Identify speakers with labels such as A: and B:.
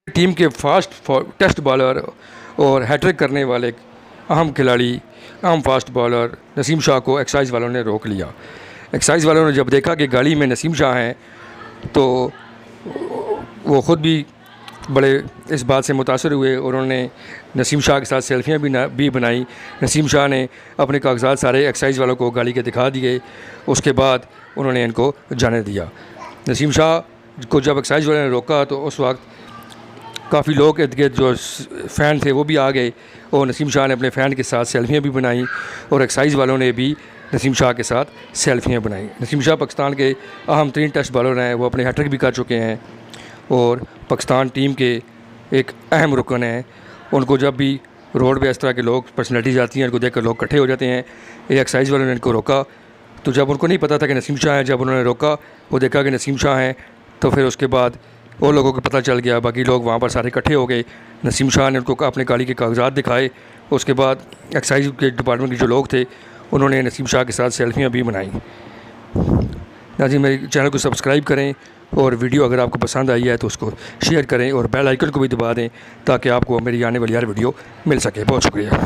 A: Team के fast test bowler और hat trick करने वाले अहम खिलाड़ी, अहम फास्ट बॉलर नसीम शाह को एक्साइज़ वालों ने रोक लिया। एक्साइज़ वालों ने जब देखा कि गाड़ी में नसीम शाह हैं तो वो ख़ुद भी बड़े इस बात से मुतासर हुए और उन्होंने नसीम शाह के साथ सेल्फियाँ भी बनाई। नसीम शाह ने अपने कागजात सारे एक्साइज़ वालों को गाड़ी के दिखा दिए। उसके बाद उन्होंने इनको जाने दिया। नसीम शाह को जब एक्साइज़ वालों ने रोका तो उस वक्त काफ़ी लोग इर्द गिर्द जो फ़ैन थे वो भी आ गए और नसीम शाह ने अपने फ़ैन के साथ सेल्फियाँ भी बनाई और एक्साइज़ वालों ने भी नसीम शाह के साथ सेल्फियाँ बनाई। नसीम शाह पाकिस्तान के अहम तरीन टेस्ट बॉलर हैं, वो अपने हैट्रिक भी कर चुके हैं और पाकिस्तान टीम के एक अहम रुकन हैं। उनको जब भी रोड पे इस तरह के लोग पर्सनैलिटीज़ आती हैं, उनको देख कर लोग इकट्ठे हो जाते हैं। ये एक्साइज़ वालों ने इनको रोका तो जब उनको नहीं पता था कि नसीम शाह हैं, जब उन्होंने रोका वो देखा कि नसीम शाह हैं तो फिर उसके बाद और लोगों को पता चल गया। बाकी लोग वहाँ पर सारे इकट्ठे हो गए। नसीम शाह ने उनको अपने गाड़ी के कागजात दिखाए। उसके बाद एक्साइज़ के डिपार्टमेंट के जो लोग थे उन्होंने नसीम शाह के साथ सेल्फियाँ भी बनाई। नाज़रीन, मेरे चैनल को सब्सक्राइब करें और वीडियो अगर आपको पसंद आई है तो उसको शेयर करें और बेल आइकन को भी दबा दें ताकि आपको मेरी आने वाली हर वीडियो मिल सके। बहुत शुक्रिया।